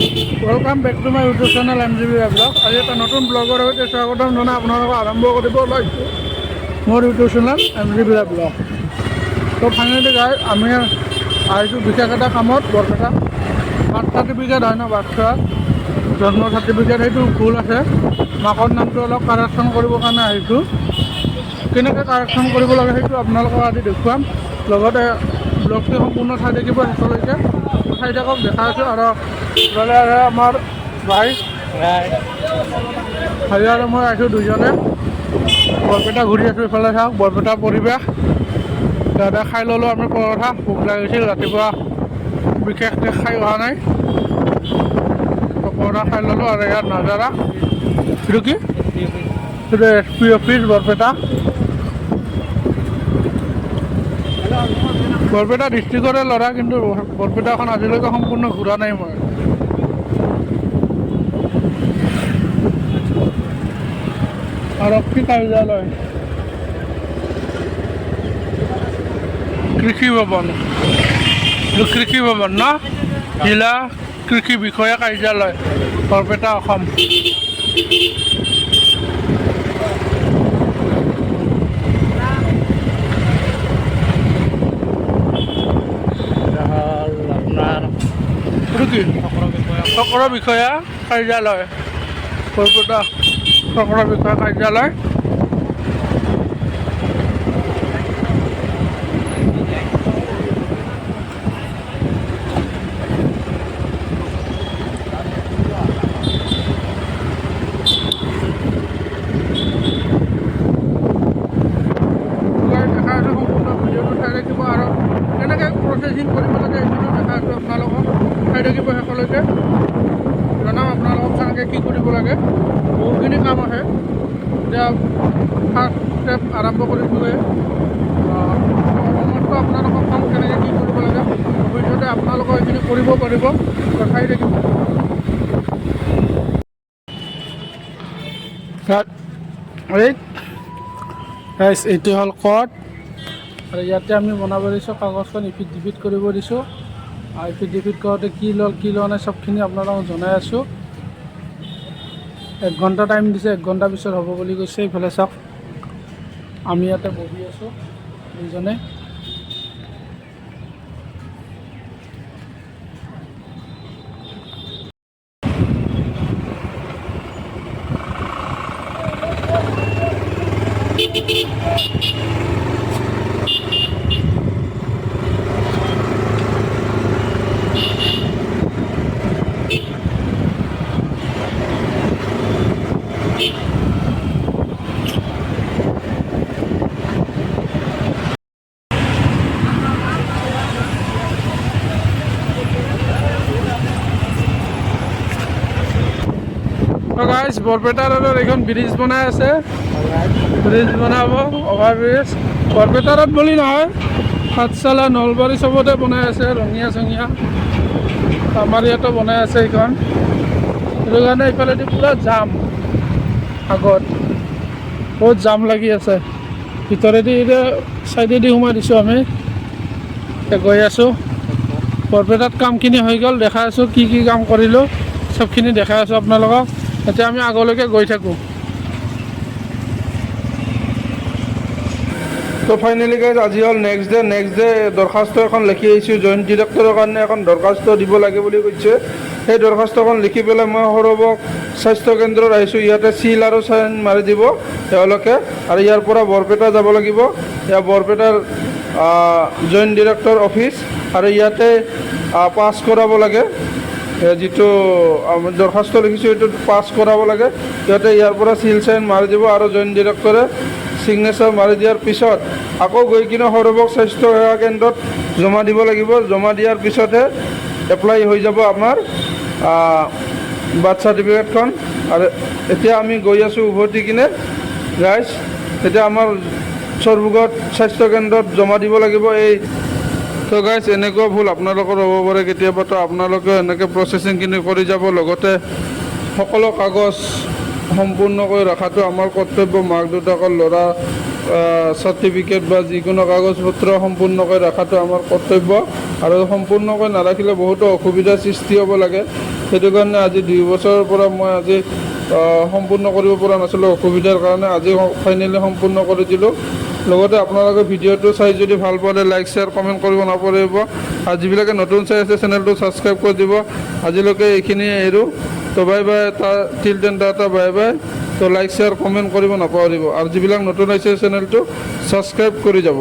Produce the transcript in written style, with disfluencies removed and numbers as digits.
Welcome back to my YouTube channel MGB vlog. আজি এটা নতুন ব্লগৰ সৈতে স্বাগতম জনাই আপোনালোকক আৰম্ভ কৰিব ওলাইছোঁ মোৰ ইউটিউব চেনেল MGB ব্লগ। তো ফাইনেলি গাই আমি আহিছোঁ বিশেষ এটা কামত বৰপেটা বাৰ্থ চাৰ্টিফিকেট হয় ন, বাৰ্থ জন্ম চাৰ্টিফিকেট সেইটো ভুল আছে। মাকৰ নামটো অলপ কাৰেকশ্যন কৰিবৰ কাৰণে আহিছোঁ। কেনেকৈ কাৰেকশ্যন কৰিব লাগে সেইটো আপোনালোকক আজি দেখুৱাম। লগতে ব্লগটো সম্পূৰ্ণ চাই থাকিব শেষলৈকে। চাই থাকক, দেখা আছোঁ। আৰু গ'লে আমাৰ ভাই ভাই আৰু মই আহিছোঁ দুজনে বৰপেটা ঘূৰি আছোঁ। ইফালে চাওক বৰপেটাৰ পৰিৱেশ। দাদা খাই ল'লোঁ আমি পৰঠা, ভোক লাগিছিল ৰাতিপুৱা বিশেষকৈ খাই অহা নাই, পৰঠা খাই ল'লোঁ। আৰু ইয়াত নাজাৰা এইটো কি, এইটো SP অফিচ বৰপেটা, বৰপেটা ডিষ্ট্ৰিক্টৰে ল'ৰা, কিন্তু বৰপেটাখন আজিলৈকে সম্পূৰ্ণ ঘূৰা নাই মই। আৰক্ষী কাৰ্যালয়, কৃষি ভৱন, কৃষি ভৱন ন, জিলা কৃষি বিষয়া কাৰ্যালয়, বৰপেটা, অসম। এইটো কি, চক্ৰ বিষয়া কাৰ্যালয়, বৰপেটা চক্ৰ বিষয়া কাৰ্যালয়। দেখা আছোঁ সম্পূৰ্ণ ভিডিঅ'টো চাই থাকিব আৰু কেনেকৈ প্ৰচেছিং কৰিব লাগে এইটো দেখা আছোঁ আপোনালোকক। চাই থাকিব শেষলৈকে, জনাম আপোনালোকক কেনেকৈ কি কৰিব লাগে। বহুখিনি কাম আছে। এতিয়া ফাৰ্ষ্ট ষ্টেপ আৰম্ভ কৰিছোঁহে। সমস্ত আপোনালোকক কাম কেনেকৈ কি কৰিব লাগে, ভৱিষ্যতে আপোনালোকে এইখিনি কৰিব পাৰিব। চাই থাকিব। এইটো হ'ল কট, আৰু ইয়াতে আমি বনাব দিছোঁ কাগজখন ইফিট ডিফিট কৰিব দিছোঁ। ইফিট ডিফিট কৰোঁতে কি ল'ল কি লোৱা নাই চবখিনি আপোনালোকক জনাই আছোঁ। 1 ঘণ্টা টাইম দিছে, 1 ঘণ্টাৰ পিছত হ'ব বুলি কৈছে। এইফালে চাওক আমি ইয়াতে বহি আছোঁ দুইজনে। গাইজ বৰপেটা ৰোডত এইখন ব্ৰিজ বনাই আছে, ব্ৰিজ বনাব, অভাৰ ব্ৰিজ। বৰপেটা ৰোড বুলি নহয়, পাঠশালা নলবাৰী চবতে বনাই আছে, ৰঙিয়া চঙিয়া আমাৰ ইয়াতো বনাই আছে এইখন। সেইটো কাৰণে এইফালেদি পূৰা জাম, আগত বহুত জাম লাগি আছে। ভিতৰেদি এতিয়া চাইডেদি সোমাই দিছোঁ আমি, গৈ আছোঁ। বৰপেটাত কামখিনি হৈ গ'ল, দেখাই আছোঁ কি কি কাম কৰিলোঁ, চবখিনি দেখাই আছোঁ আপোনালোকক। এতিয়া আমি আগলৈকে গৈ থাকোঁ। তো ফাইনেলি গাইজ আজি হ'ল নেক্সট ডে দৰখাস্ত এখন লিখি আহিছোঁ। জইণ্ট ডিৰেক্টৰৰ কাৰণে এখন দৰখাস্ত দিব লাগে বুলি কৈছে। সেই দৰখাস্তখন লিখি পেলাই মই সৌৰভক স্বাস্থ্য কেন্দ্ৰত আহিছোঁ। ইয়াতে চিল আৰু চাইন মাৰি দিব তেওঁলোকে, আৰু ইয়াৰ পৰা বৰপেটা যাব লাগিব। ইয়াৰ বৰপেটাৰ জইণ্ট ডিৰেক্টৰ অফিচ, আৰু ইয়াতে পাছ কৰাব লাগে। যিটো দৰখাস্ত লিখিছোঁ সেইটো পাছ কৰাব লাগে। সিহঁতে ইয়াৰ পৰা চিল চাইন মাৰি দিব, আৰু জইণ্ট ডিৰেক্টৰে ছিগনেচাৰ মাৰি দিয়াৰ পিছত আকৌ গৈ কিনে সৌৰভক স্বাস্থ্য সেৱা কেন্দ্ৰত জমা দিব লাগিব। জমা দিয়াৰ পিছতহে এপ্লাই হৈ যাব আমাৰ বাৰ্থ চাৰ্টিফিকেটখন। আৰু এতিয়া আমি গৈ আছোঁ উভতি কিনে গাইজ। এতিয়া আমাৰ চৰবুগত স্বাস্থ্য কেন্দ্ৰত জমা দিব লাগিব এই। তো গাইজ এনেকুৱা ভুল আপোনালোকৰ হ'ব পাৰে কেতিয়াবা, তো আপোনালোকে এনেকৈ প্ৰচেছিংখিনি কৰি যাব। লগতে সকলো কাগজ সম্পূৰ্ণকৈ ৰখাটো আমাৰ কৰ্তব্য, মাক দেউতাকৰ ল'ৰা চাৰ্টিফিকেট বা যিকোনো কাগজ পত্ৰ সম্পূৰ্ণকৈ ৰখাটো আমাৰ কৰ্তব্য আৰু সম্পূৰ্ণকৈ নাৰাখিলে বহুতো অসুবিধাৰ সৃষ্টি হ'ব লাগে সেইটো কাৰণে আজি 2 বছৰৰ পৰা মই আজি সম্পূৰ্ণ কৰিব পৰা নাছিলোঁ অসুবিধাৰ কাৰণে আজি ফাইনেলি সম্পূৰ্ণ কৰি দিলোঁ লগতে আপোনালোকে ভিডিঅ'টো চাই যদি ভাল পালে লাইক শ্বেয়াৰ কমেণ্ট কৰিব নাপাহৰিব আৰু যিবিলাকে নতুন চাই আছে চেনেলটো ছাবস্ক্ৰাইব কৰি দিব আজিলৈকে এইখিনিয়ে এৰোঁ তো bye bye till then tata bye bye তো লাইক শ্বেয়াৰ কমেণ্ট কৰিব নাপাহৰিব আৰু যিবিলাক নতুন আহিছে চেনেলটো ছাবস্ক্ৰাইব কৰি যাব